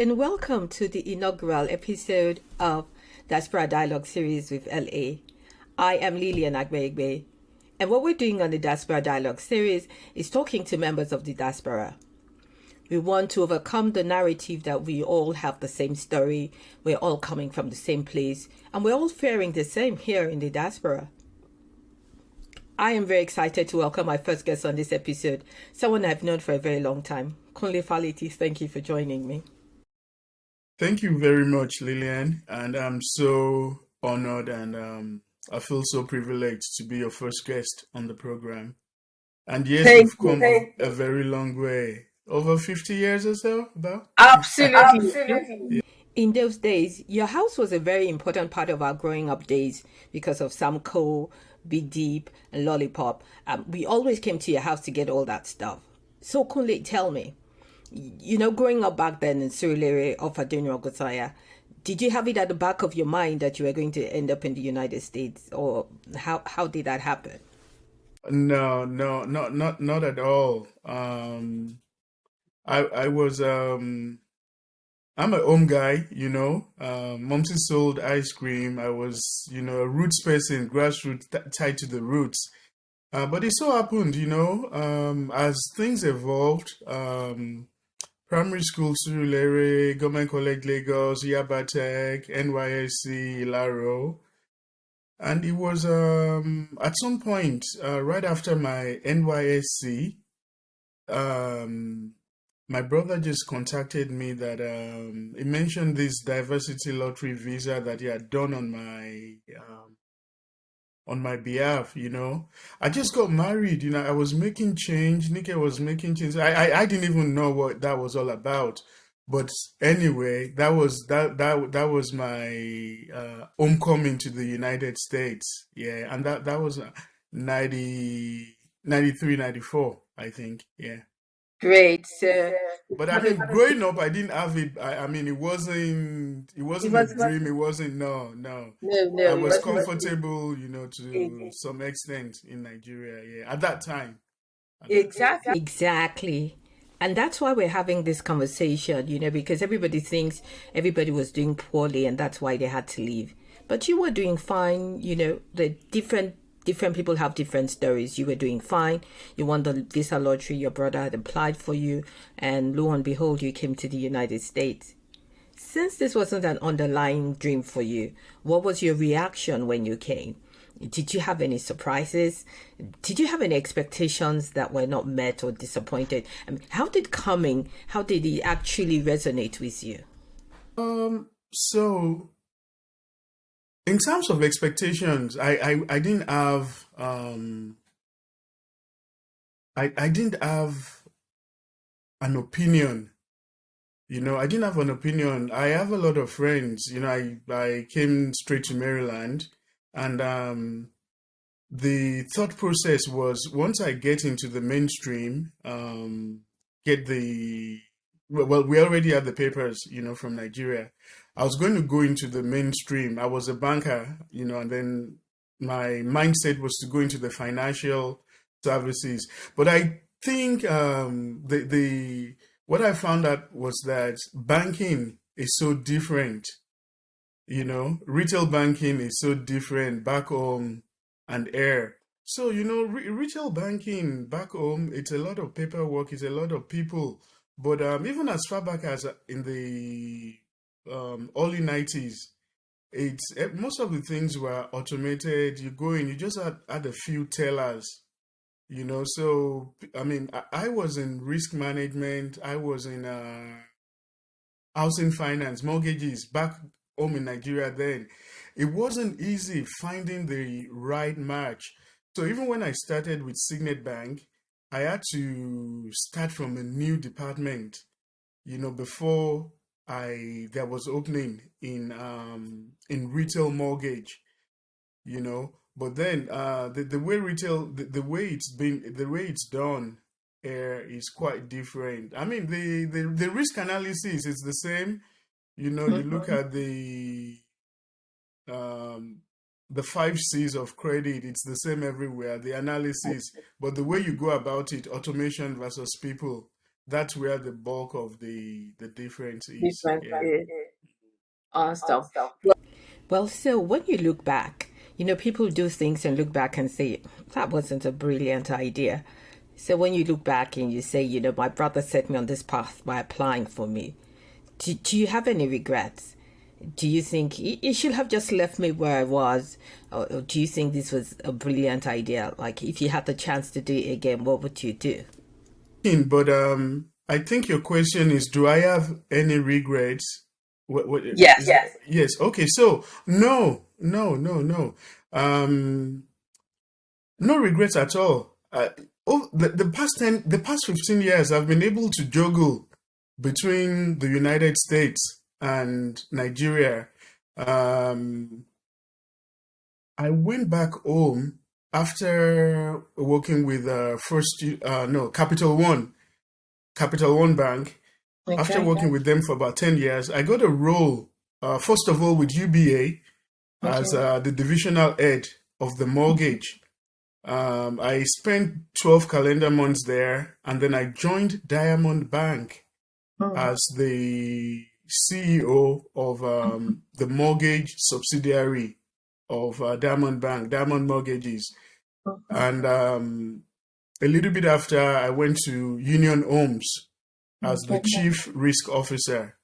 and welcome to the inaugural episode of Diaspora Dialogue series with LA. I am Lillian Agbeigbe, and what we're doing on the Diaspora Dialogue series is talking to members of the diaspora. We want to overcome the narrative that we all have the same story, we're all coming from the same place, and we're all faring the same here in the diaspora. I am very excited to welcome my first guest on this episode, someone I've known for a very long time. Kunle Faleti, thank you for joining me. Thank you very much, Lillian, and I'm so honored and I feel so privileged to be your first guest on the program. And yes, we've come a very long way. Over 50 years or so, about? Absolutely. In those days, your house was a very important part of our growing up days because of Samco, Big Deep, and Lollipop. We always came to your house to get all that stuff. So Kunle, tell me, growing up back then in Surulere or Fadeni Gotaya, did you have it at the back of your mind that you were going to end up in the United States, or how did that happen? No, not at all. I was I'm a home guy, Momsy sold ice cream. I was, a roots person, grassroots tied to the roots. But it so happened, as things evolved, primary school, Surulere, Government College, Lagos, Yaba Tech, NYSC, Ilaro. And it was at some point, right after my NYSC, my brother just contacted me that he mentioned this diversity lottery visa that he had done on my behalf. I just got married. I was making change. Nike was making change. I didn't even know what that was all about. But anyway, that was my homecoming to the United States. Yeah, and that was 93, 94, I think. Yeah. Great. But I mean, growing up, I didn't have it. I mean, it wasn't a dream. It wasn't, no. I was comfortable, to some extent in Nigeria, yeah, at that time. Exactly. And that's why we're having this conversation, because everybody thinks everybody was doing poorly and that's why they had to leave. But you were doing fine, the different people have different stories. You were doing fine. You won the visa lottery. Your brother had applied for you. And lo and behold, you came to the United States. Since this wasn't an underlying dream for you, what was your reaction when you came? Did you have any surprises? Did you have any expectations that were not met or disappointed? I mean, how did it actually resonate with you? So in terms of expectations, I didn't have I didn't have an opinion. I didn't have an opinion. I have a lot of friends. I came straight to Maryland, and the thought process was, once I get into the mainstream, we already had the papers, from Nigeria. I was going to go into the mainstream. I was a banker, and then my mindset was to go into the financial services. But I think what I found out was that banking is so different. Retail banking is so different back home and here. So, retail banking back home, it's a lot of paperwork, it's a lot of people. But even as far back as in the early 90s, most of the things were automated. You go in, you just had a few tellers, So, I mean, I was in risk management. I was in housing finance, mortgages back home in Nigeria then. It wasn't easy finding the right match. So even when I started with Signet Bank, I had to start from a new department, before there was opening in retail mortgage, But then the way the way it's done here is quite different. I mean, the risk analysis is the same. You look at the 5 C's of credit, it's the same everywhere, the analysis, but the way you go about it, automation versus people, that's where the bulk of the difference is. Yeah. differences. Awesome. Well, so when you look back, people do things and look back and say, that wasn't a brilliant idea. So when you look back and you say, my brother set me on this path by applying for me, do you have any regrets? Do you think he should have just left me where I was? Or do you think this was a brilliant idea? Like, if you had the chance to do it again, what would you do? But I think your question is, do I have any regrets? What Yes. is yes. Okay, so no, no, no, no. Um, no regrets at all. The past 15 years, I've been able to juggle between the United States and Nigeria. Um, I went back home after working with Capital One Bank. After Okay. working with them for about 10 years, I got a role, first of all, with UBA as Okay. the divisional head of the mortgage. I spent 12 calendar months there, and then I joined Diamond Bank Mm. as the CEO of the mortgage subsidiary of Diamond Bank, Diamond Mortgages. And a little bit after, I went to Union Homes as the Okay. chief risk officer,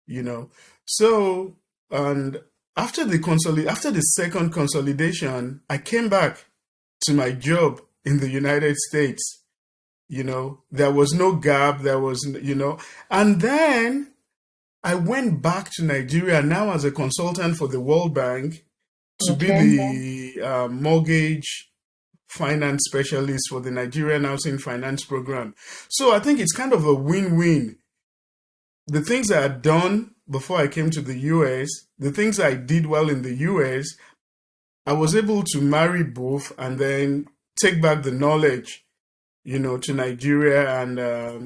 you know. So, and after the second consolidation, I came back to my job in the United States. There was no gap, and then I went back to Nigeria now as a consultant for the World Bank to be Okay. the mortgage finance specialist for the Nigerian Housing Finance Program. So I think it's kind of a win-win. The things I had done before I came to the US, the things I did well in the US, I was able to marry both and then take back the knowledge, to Nigeria, and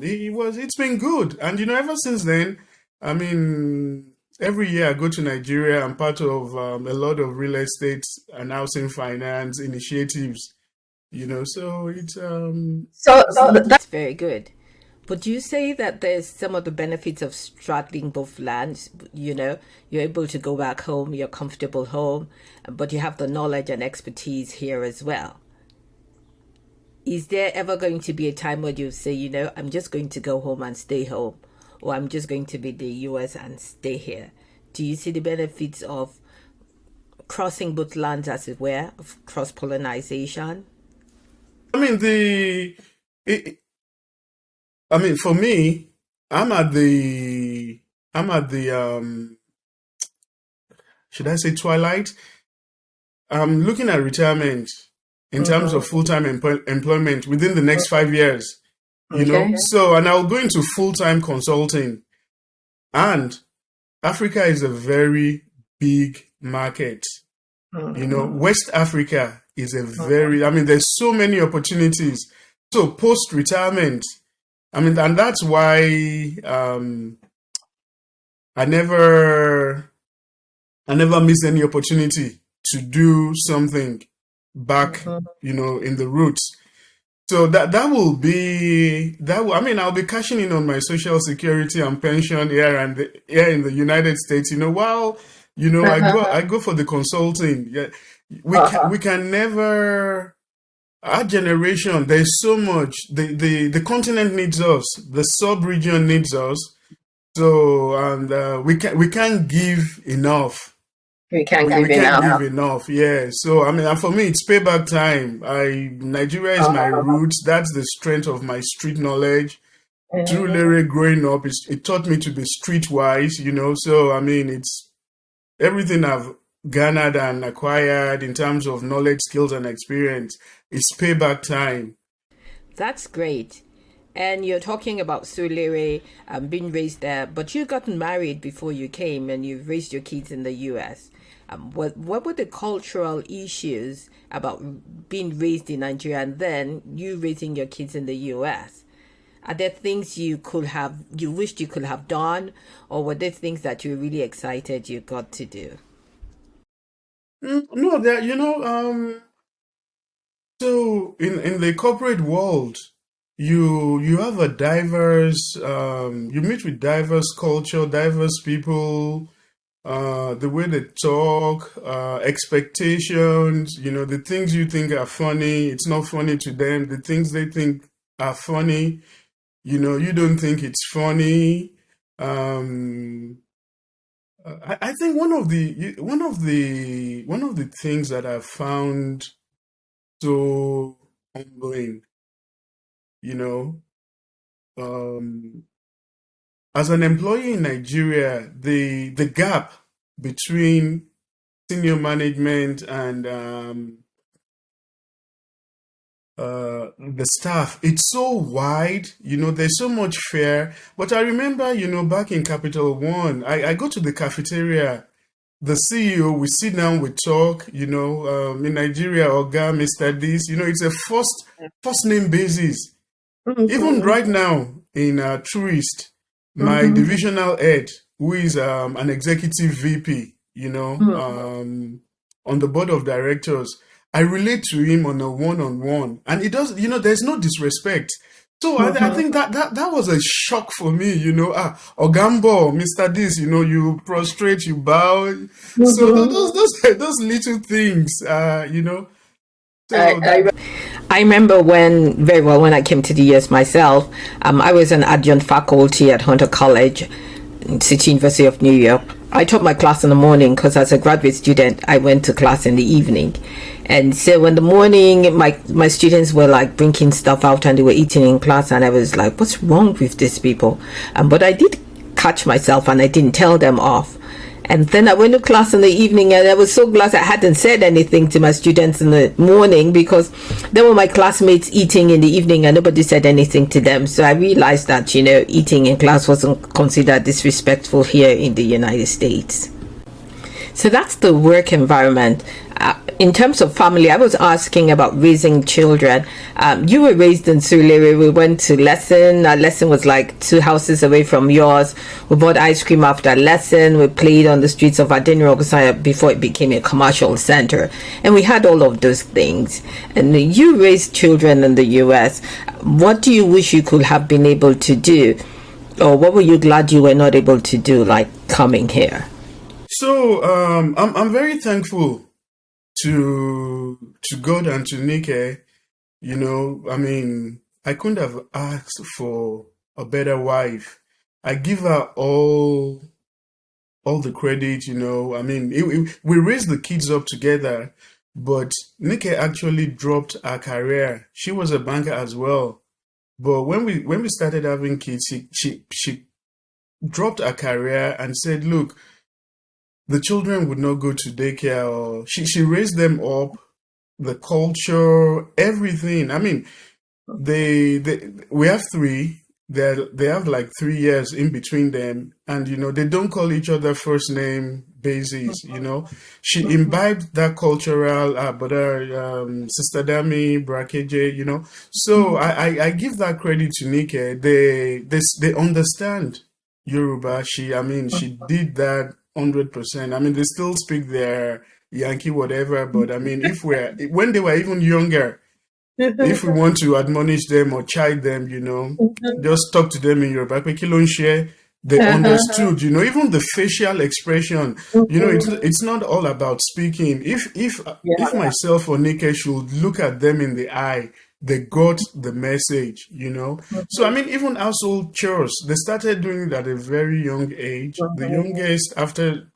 it's been good. And ever since then, I mean, every year I go to Nigeria. I'm part of a lot of real estate and housing finance initiatives. So it's So That's very good. But do you say that there's some of the benefits of straddling both lands? You're able to go back home, you're comfortable home, but you have the knowledge and expertise here as well. Is there ever going to be a time where you say, I'm just going to go home and stay home, or I'm just going to be the US and stay here? Do you see the benefits of crossing both lands, as it were, of cross pollination? I mean it, for me, I'm at the should I say twilight? I'm looking at retirement in terms of full-time employment within the next 5 years, okay. So, and I'll go into full-time consulting. And Africa is a very big market. West Africa is there's so many opportunities. So post-retirement, and that's why I never miss any opportunity to do something back, in the roots. So I'll be cashing in on my social security and pension here in the United States, while I go for the consulting. Yeah, we can never. Our generation, there's so much. The continent needs us. The sub-region needs us. So, and we can't give enough. We can't We give can't enough. give enough. Yeah. So, and for me, it's payback time. Nigeria is my roots. That's the strength of my street knowledge. Through Lere growing up, it taught me to be streetwise. So it's everything I've garnered and acquired in terms of knowledge, skills, and experience. It's payback time. That's great. And you're talking about Sulere being raised there, but you got married before you came and you've raised your kids in the US. What were the cultural issues about being raised in Nigeria and then you raising your kids in the US? Are there things you wished you could have done, or were there things that you're really excited you got to do? No, that so in the corporate world, you have a diverse, you meet with diverse culture, diverse people, the way they talk, expectations, the things you think are funny, it's not funny to them. The things they think are funny, you don't think it's funny. Um, I think one of the things that I've found so humbling, you know, um, as an employee in Nigeria, the gap between senior management and the staff, it's so wide. There's so much fear. But I remember, back in Capital One, I go to the cafeteria. The CEO, we sit down, we talk. In Nigeria, Oga, Mr. This. It's a first name basis. Even Mm-hmm. right now in Truist, my Mm-hmm. divisional head, who is an executive VP, on the board of directors, I relate to him on a one-on-one, and it does. There's no disrespect. So I Mm-hmm. think that was a shock for me. Ogambo, Mister This, you prostrate, you bow. So Mm-hmm. those little things, I, So I, I remember very well when I came to the US myself. I was an adjunct faculty at Hunter College, City University of New York. I taught my class in the morning because as a graduate student, I went to class in the evening. And so in the morning, my students were like bringing stuff out and they were eating in class. And I was like, what's wrong with these people? But I did catch myself and I didn't tell them off. And then I went to class in the evening and I was so glad I hadn't said anything to my students in the morning because they were my classmates eating in the evening and nobody said anything to them. So I realized that, eating in class wasn't considered disrespectful here in the United States. So that's the work environment. In terms of family, I was asking about raising children. You were raised in Surulere. We went to lesson. Our lesson was like 2 houses away from yours. We bought ice cream after lesson. We played on the streets of Adeniro before it became a commercial center. And we had all of those things. And you raised children in the US. What do you wish you could have been able to do? Or what were you glad you were not able to do, like coming here? So I'm very thankful to God and to Nike. I mean, I couldn't have asked for a better wife. I give her all the credit. I mean, we raised the kids up together, but Nike actually dropped her career. She was a banker as well, but when we started having kids, she dropped her career and said, "Look, the children would not go to daycare." Or she raised them up, the culture, everything. I mean, they we have three. They have like 3 years in between them, and they don't call each other first name basis. She imbibed that cultural, but sister Dami Brakeje. So I give that credit to Nike. They understand Yoruba. She did that 100%. I mean, they still speak their Yankee whatever, but I mean, when they were even younger, if we want to admonish them or chide them, just talk to them in Yoruba. Pé kí ló ń ṣe ẹ́? They understood, even the facial expression. It's not all about speaking. If myself or Nike should look at them in the eye, they got the message. So I mean, even household chores, they started doing it at a very young age. The youngest, after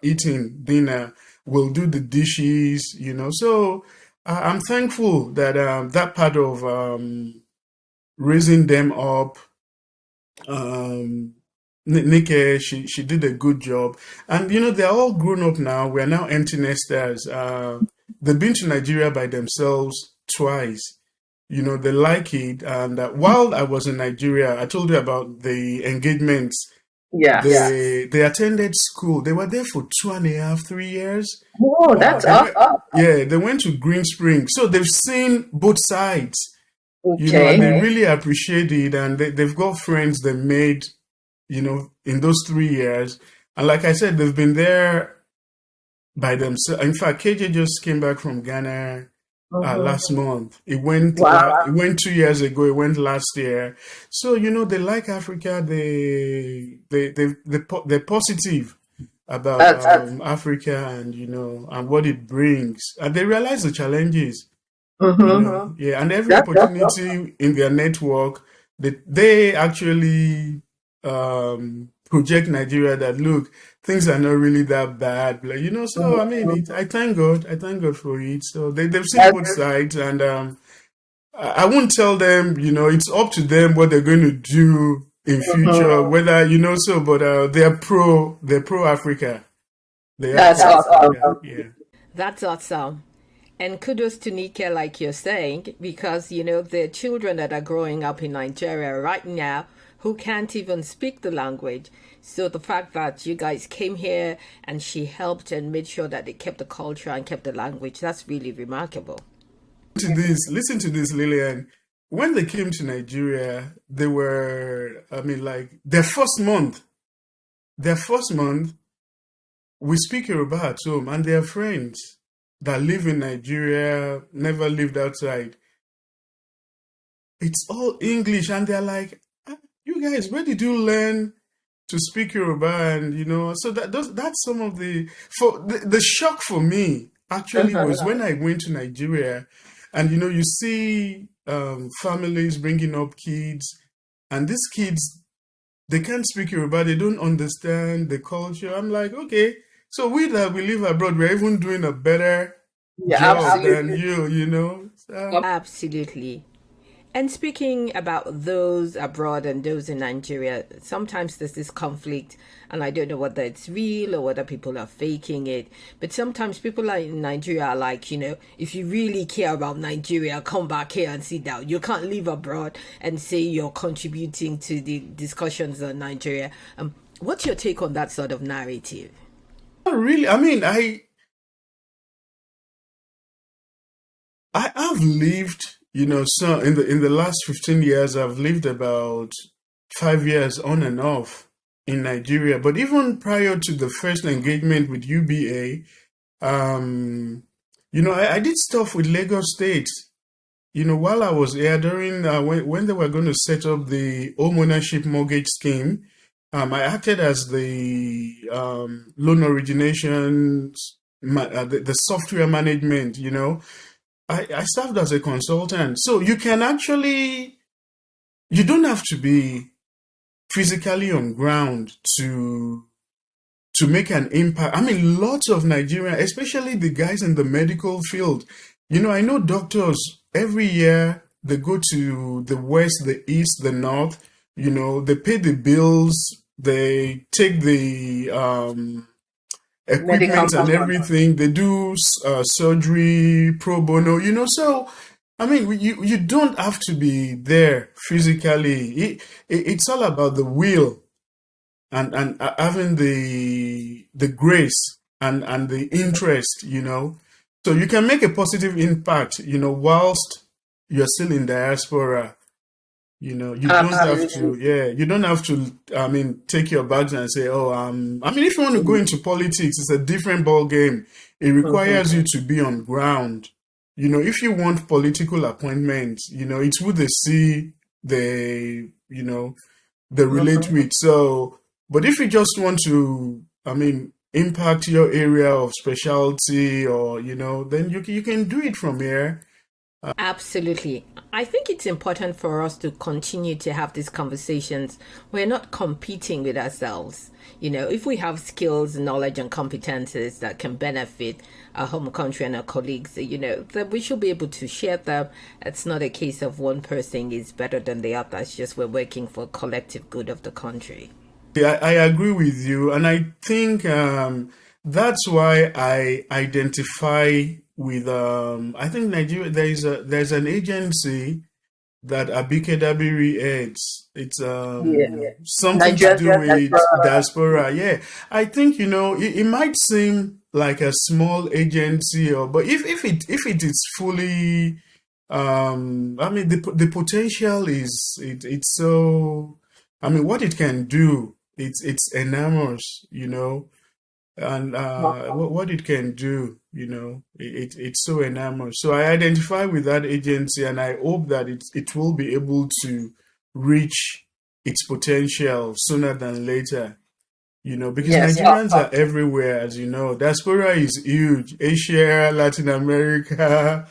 eating dinner, will do the dishes. So I'm thankful that that part of raising them up, Nike, she did a good job. And they're all grown up now. We're now empty nesters. They've been to Nigeria by themselves twice. They like it. And while I was in Nigeria, I told you about the engagements. yeah. They attended school. They were there for 2.5, 3 years. Oh, that's They went to Green Spring. So they've seen both sides, and okay. they really appreciate it. And they've got friends they made, in those 3 years. And like I said, they've been there by themselves. In fact, KJ just came back from Ghana last Mm-hmm. month. Wow. It went 2 years ago. It went last year. So they like Africa. They're positive about That's Africa and and what it brings, and they realize the challenges. mm-hmm. Yeah, and every That's opportunity in their network, they actually project Nigeria that look, things are not really that bad. Like, so I mean, I thank God. I thank God for it. So they've seen both that's sides, and I won't tell them, it's up to them what they're going to do in future, mhm. whether, but they're pro Africa. They are That's pro Africa. awesome. Yeah. That's awesome. And kudos to Nika, like you're saying, because the children that are growing up in Nigeria right now who can't even speak the language. So the fact that you guys came here and she helped and made sure that they kept the culture and kept the language, that's really remarkable. Listen to this, Lillian. When they came to Nigeria, they were, I mean, like their first month, we speak Yoruba at home, and their friends that live in Nigeria, never lived outside. It's all English, and they're like, "Ah, you guys, where did you learn to speak Yoruba?" And so that's some of the shock for me actually was Uh-huh. when I went to Nigeria, and you see families bringing up kids, and these kids, they can't speak Yoruba, they don't understand the culture. I'm like, okay, so we that we live abroad, we're even doing a better Yeah, job than absolutely. you. So, Absolutely. And speaking about those abroad and those in Nigeria, sometimes there's this conflict, and I don't know whether it's real or whether people are faking it. But sometimes people are in Nigeria are like, if you really care about Nigeria, come back here and sit down. You can't live abroad and say you're contributing to the discussions on Nigeria. What's your take on that sort of narrative? not really, I mean, I have lived, so in the last 15 years, I've lived about 5 years on and off in Nigeria. But even prior to the first engagement with UBA, I did stuff with Lagos State. While I was here during when they were going to set up the home ownership mortgage scheme, I acted as the loan origination, the software management. I served as a consultant. So you don't have to be physically on ground to make an impact. I mean, lots of Nigerians, especially the guys in the medical field, I know doctors every year they go to the west, the east, the north, they pay the bills, they take the Medical equipment and malpractice. everything. They do surgery pro bono, so I mean, you don't have to be there physically. It's all about the will and having the grace and the interest, so you can make a positive impact, whilst you're still in diaspora. You don't have to, Absolutely. yeah, you don't have to, I mean, take your bags and say, oh, I mean, if you want to go into politics, it's a different ball game. It requires you Mm-hmm. to be on ground. If you want political appointments, it's who they see, they relate Mm-hmm. with. So, but if you just want to, I mean, impact your area of specialty, or then you can do it from here. Absolutely. I think it's important for us to continue to have these conversations. We're not competing with ourselves. If we have skills, knowledge, and competences that can benefit our home country and our colleagues, then we should be able to share them. It's not a case of one person is better than the other. It's just we're working for collective good of the country. Yeah, I agree with you, and I think that's why I identify with. I think Nigeria. There's an agency that Abike Dabiri heads. It's Yeah. something to Nigerian do with diaspora. diaspora. Yeah, I think it might seem like a small agency, but if it is fully, I mean the potential is it's so. I mean what it can do. It's enormous. and Wow. what it can do, it's so enormous. So I identify with that agency, and I hope that it will be able to reach its potential sooner than later. Because Yes. Nigerians are everywhere, as you know. Diaspora is huge. Asia, Latin America.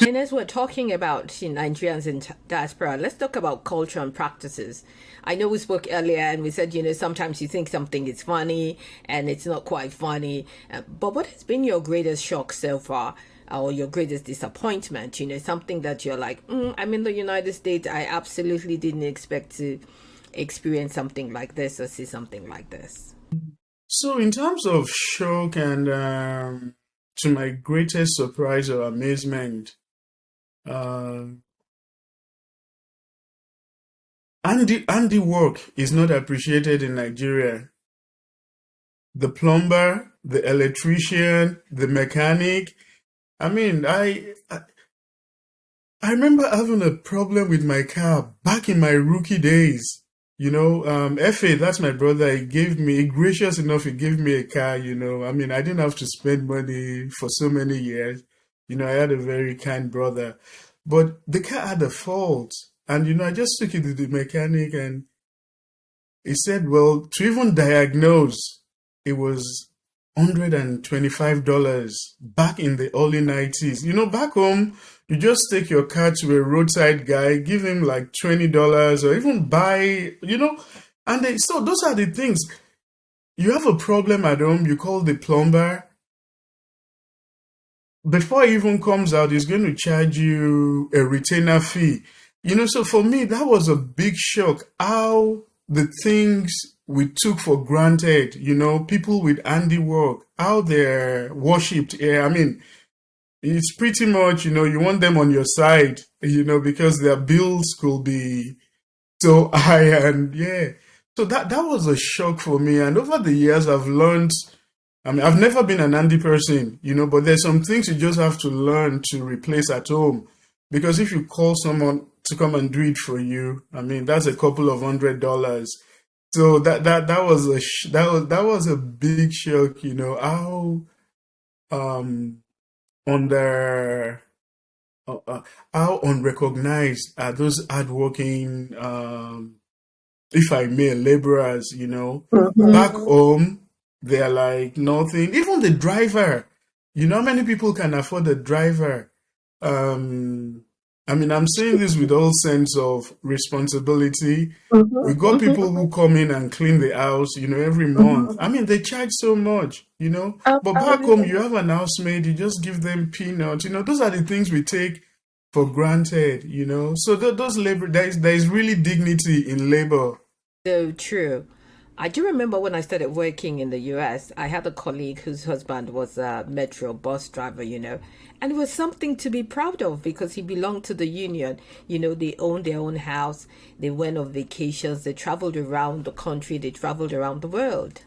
And as we're talking about Nigerians in diaspora, let's talk about culture and practices. I know we spoke earlier and we said, sometimes you think something is funny and it's not quite funny. But what has been your greatest shock so far? Or your greatest disappointment? Something that you're like, I'm in the United States. I absolutely didn't expect to experience something like this or see something like this. So, in terms of shock and to my greatest surprise or amazement, uh, handiwork is not appreciated in Nigeria. The plumber, the electrician, the mechanic. I mean, I remember having a problem with my car back in my rookie days. FA, that's my brother. He gracious enough, he gave me a car. I mean, I didn't have to spend money for so many years. I had a very kind brother. But the car had a fault. And, I just took it to the mechanic, and he said, well, to even diagnose, it was $125 back in the early 90s. Back home, you just take your car to a roadside guy, give him like $20 or even buy, so those are the things. You have a problem at home, you call the plumber. Before he even comes out, he's going to charge you a retainer fee. So for me, that was a big shock. How the things we took for granted, people with handiwork, how they're worshipped here. I mean, it's pretty much, you want them on your side, because their bills could be so high. And yeah, so that was a shock for me. And over the years, I've learned. I mean, I've never been an handy person, but there's some things you just have to learn to replace at home. Because if you call someone to come and do it for you, I mean, that's a couple of $100. So that was a big shock, how under how unrecognized are those hardworking, if I may, laborers. Back Mm-hmm. home, they're like nothing. Even the driver, how many people can afford a driver? I mean, I'm saying this with all sense of responsibility. We got people Mm-hmm. who come in and clean the house, every month. I Mm-hmm. mean, they charge so much, But back home, Absolutely. you have an housemaid, you just give them peanuts. Those are the things we take for granted, So those labor, there is really dignity in labor. So true. I do remember when I started working in the US, I had a colleague whose husband was a metro bus driver, and it was something to be proud of because he belonged to the union. They owned their own house, they went on vacations, they traveled around the country, they traveled around the world.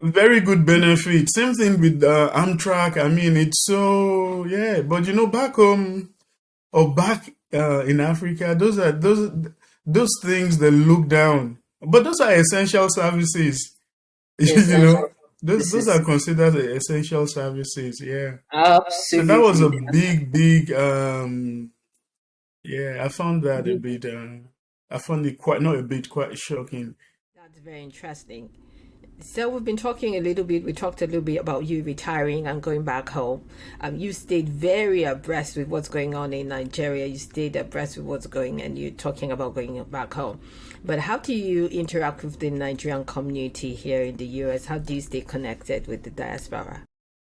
Very good benefit. Same thing with Amtrak. I mean, it's so, yeah. But back home or back in Africa, those things they look down. But those are essential services. you know, Essential those are services. considered essential services. Yeah. So that was a Absolutely. big. Yeah, I found that a bit. I found it quite not a bit quite shocking. That's very interesting. So we've been talking a little bit. We talked a little bit about you retiring and going back home. You stayed very abreast with what's going on in Nigeria. You stayed abreast with what's going, and you're talking about going back home. But how do you interact with the Nigerian community here in the US? How do you stay connected with the diaspora?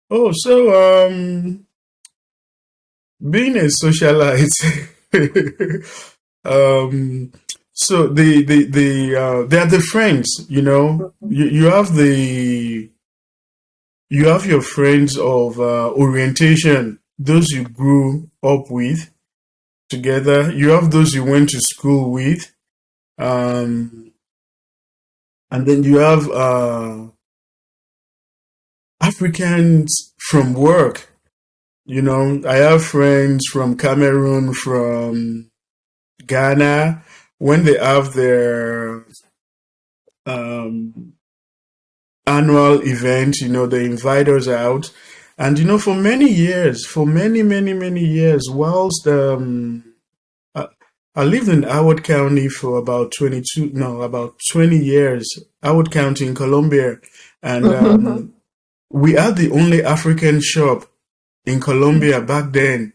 Oh, so being a socialite. um so they are the friends, you have your friends of orientation, those you grew up with together. You have those you went to school with, um and then you have Africans from work. I have friends from Cameroon, from Ghana. When they have their um, annual event. They invite us out. And, for many years, for many, many, many years, whilst I, I lived in Howard County for about 20 years, Howard County in Colombia. And we had the only African shop in Colombia back then.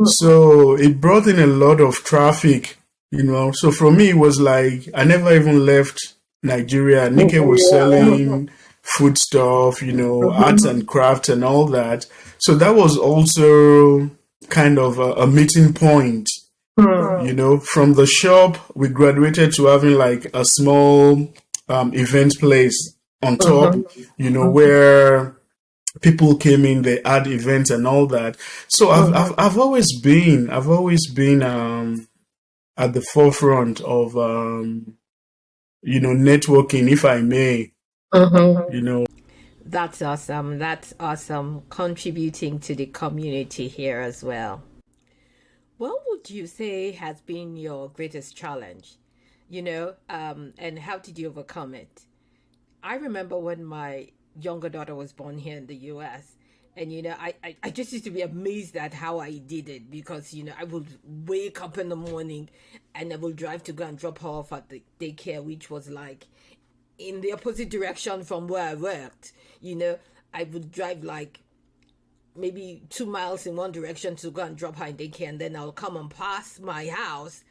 So it brought in a lot of traffic, So for me, it was like I never even left Nigeria. Nike was selling food stuff, arts and crafts and all that. So that was also kind of a meeting point. From the shop, we graduated to having like a small event place on top, where people came in, they had events and all that. So I've always been at the forefront of networking, if I may. That's awesome. That's awesome. Contributing to the community here as well. What would you say has been your greatest challenge? And how did you overcome it? I remember when my younger daughter was born here in the US. And I just used to be amazed at how I did it because I would wake up in the morning and I would drive to go and drop her off at the daycare, which was like in the opposite direction from where I worked. I would drive like maybe 2 miles in one direction to go and drop her in daycare, and then I'll come and pass my house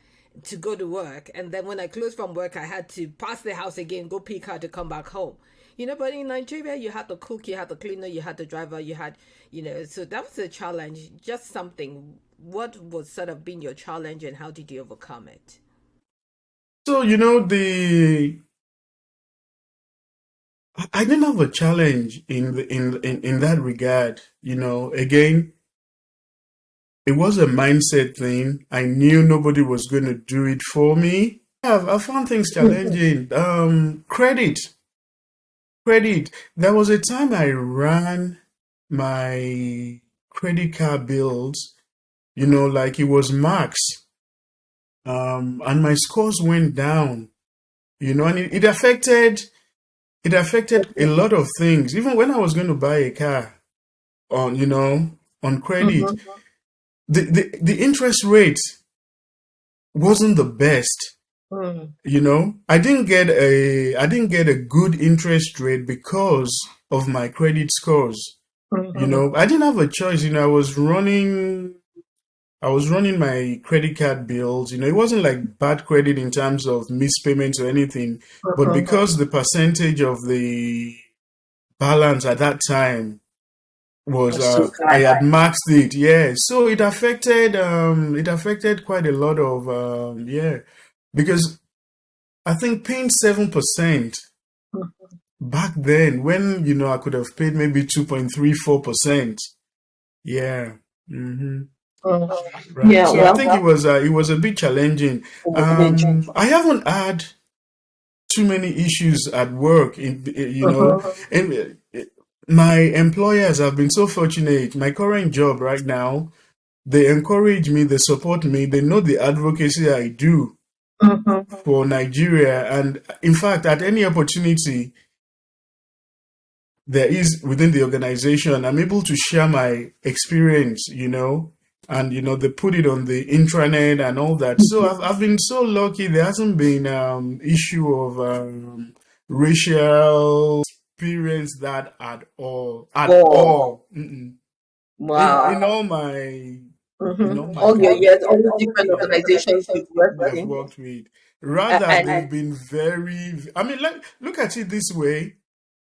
to go to work. And then when I closed from work, I had to pass the house again, go pick her to come back home. But in Nigeria, you had the cook, you had the cleaner, you had the driver, you had, so that was a challenge, just something. What was sort of been your challenge and how did you overcome it? So, I didn't have a challenge in that regard. Again, it was a mindset thing. I knew nobody was going to do it for me. I found things challenging. Credit. There was a time I ran my credit card bills, like it was max. And my scores went down, and it affected a lot of things. Even when I was going to buy a car on credit, the interest rate wasn't the best. I didn't get a good interest rate because of my credit scores. I didn't have a choice. I was running my credit card bills. It wasn't like bad credit in terms of missed payments or anything, but because the percentage of the balance at that time was I had maxed it. Yeah, so it affected quite a lot of because I think paying 7% back then, when I could have paid maybe 2.34%. Yeah. Right. Yeah, So I think it was a bit challenging. I haven't had too many issues at work. And my employers have been so fortunate. My current job right now, they encourage me, they support me, they know the advocacy I do for Nigeria. And in fact, at any opportunity there is within the organization, I'm able to share my experience, and they put it on the intranet and all that. So I've been so lucky. There hasn't been issue of racial experience that at all. Wow. In all my All your years, all the different organizations you've worked I've in. worked with, rather And they've been very. I mean, look at it this way.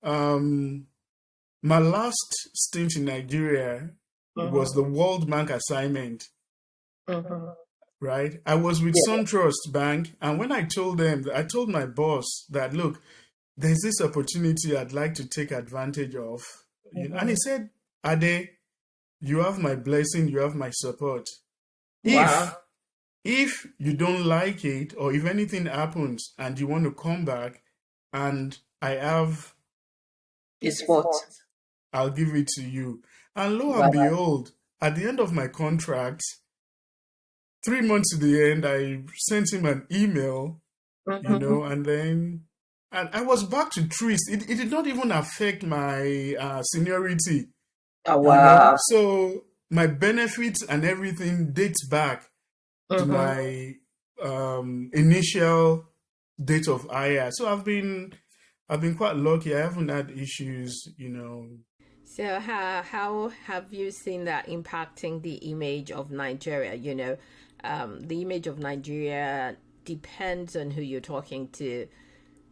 My last stint in Nigeria was the World Bank assignment, right? I was with SunTrust Bank, and when I told my boss that, look, there's this opportunity I'd like to take advantage of, and he said, Ade, you have my blessing, you have my support. wow. If you don't like it, or if anything happens and you want to come back, and I have, It's what? I'll give it to you. And lo and behold, at the end of my contract, 3 months to the end, I sent him an email, and then And I was back to trees. It did not even affect my seniority, Oh, you know. wow. So my benefits and everything dates back to Mm-hmm. my initial date of hire. So I've been quite lucky. I haven't had issues, you know. So how have you seen that impacting the image of Nigeria? The image of Nigeria depends on who you're talking to.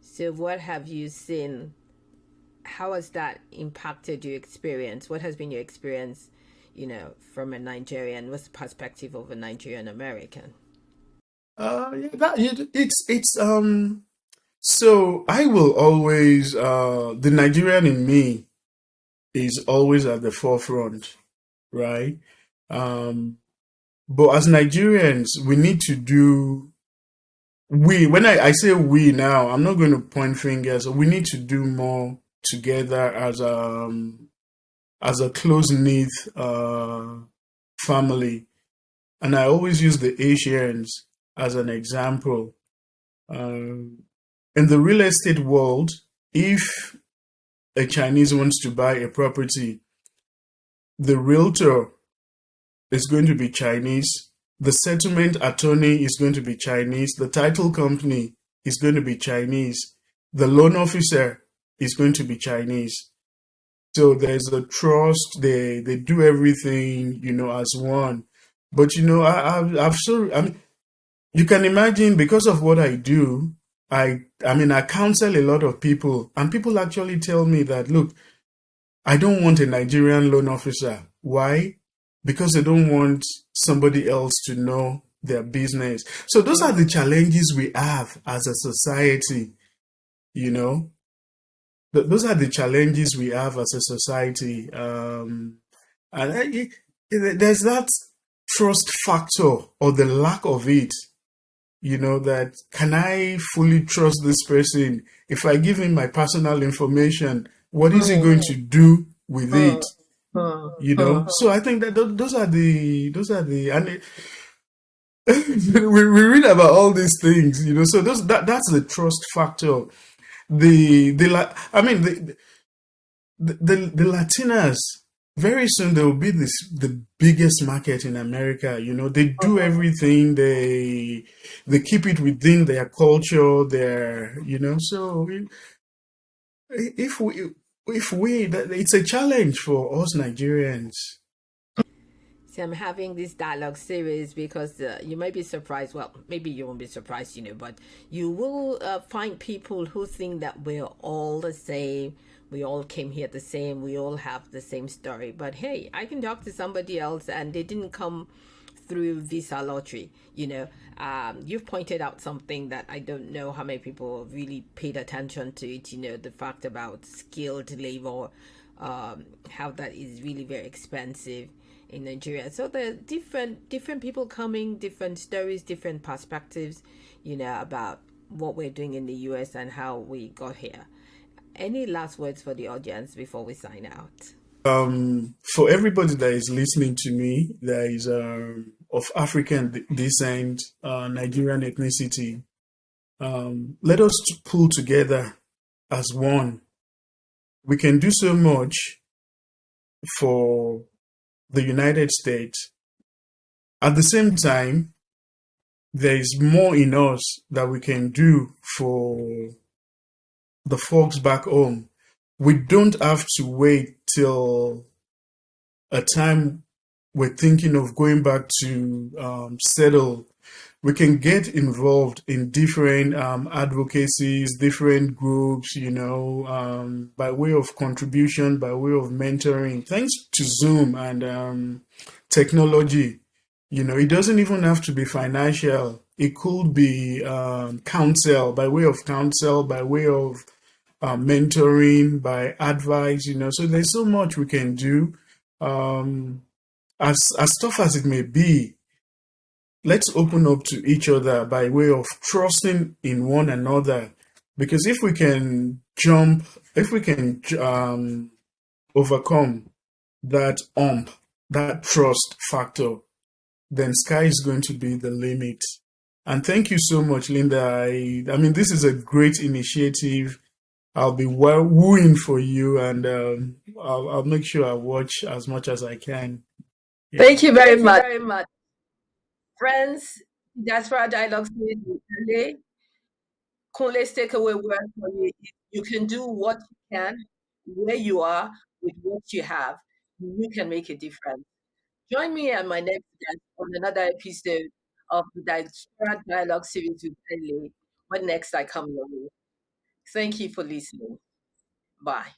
So what have you seen? How has that impacted your experience? What has been your experience, from a Nigerian? What's the perspective of a Nigerian American? Yeah, it's. So I will always the Nigerian in me is always at the forefront, right? Um, but as Nigerians, we need to do when I say we now, I'm not going to point fingers. We need to do more together as a close knit family. And I always use the Asians as an example. Um, in the real estate world, if a Chinese wants to buy a property, the realtor is going to be Chinese, the settlement attorney is going to be Chinese, the title company is going to be Chinese, the loan officer is going to be Chinese. So there's a trust. They do everything, as one. But I mean, you can imagine because of what I do. I counsel a lot of people, and people actually tell me that, look, I don't want a Nigerian loan officer. Why? Because they don't want somebody else to know their business. So those are the challenges we have as a society, you know. Those are the challenges we have as a society. And there's that trust factor or the lack of it, that can I fully trust this person? If I give him my personal information, what is he going to do with it? So I think that and we read about all these things, so that's the trust factor. I mean, the Latinas, very soon they will be the biggest market in America. They do everything. They keep it within their culture. So it's a challenge for us Nigerians. So I'm having this dialogue series because you may be surprised. Well, maybe you won't be surprised, but you will find people who think that we're all the same. We all came here the same. We all have the same story. But hey, I can talk to somebody else and they didn't come through visa lottery. You've pointed out something that I don't know how many people really paid attention to it. The fact about skilled labor, how that is really very expensive in Nigeria. So there are different people coming, different stories, different perspectives, about what we're doing in the US and how we got here. Any last words for the audience before we sign out? For everybody that is listening to me, that is of African descent, Nigerian ethnicity, let us pull together as one. We can do so much for the United States. At the same time, there is more in us that we can do for the folks back home. We don't have to wait till a time we're thinking of going back to settle. We can get involved in different advocacies, different groups, by way of contribution, by way of mentoring. Thanks to Zoom and technology, it doesn't even have to be financial. It could be counsel, by way of counsel, by way of mentoring, by advice, So there's so much we can do. As tough as it may be, let's open up to each other by way of trusting in one another. Because if we can overcome that trust factor, then sky is going to be the limit. And thank you so much, Linda. I mean, this is a great initiative. I'll be wooing for you, and I'll make sure I watch as much as I can. Yeah. Thank you very Thank you much. very much. Friends, Diaspora Dialogue Series with Kunle. Kunle's takeaway word for you is you can do what you can, where you are, with what you have. You can make a difference. Join me and my next guest on another episode of the Diaspora Dialogue Series with Kunle when next I come your way. Thank you for listening. Bye.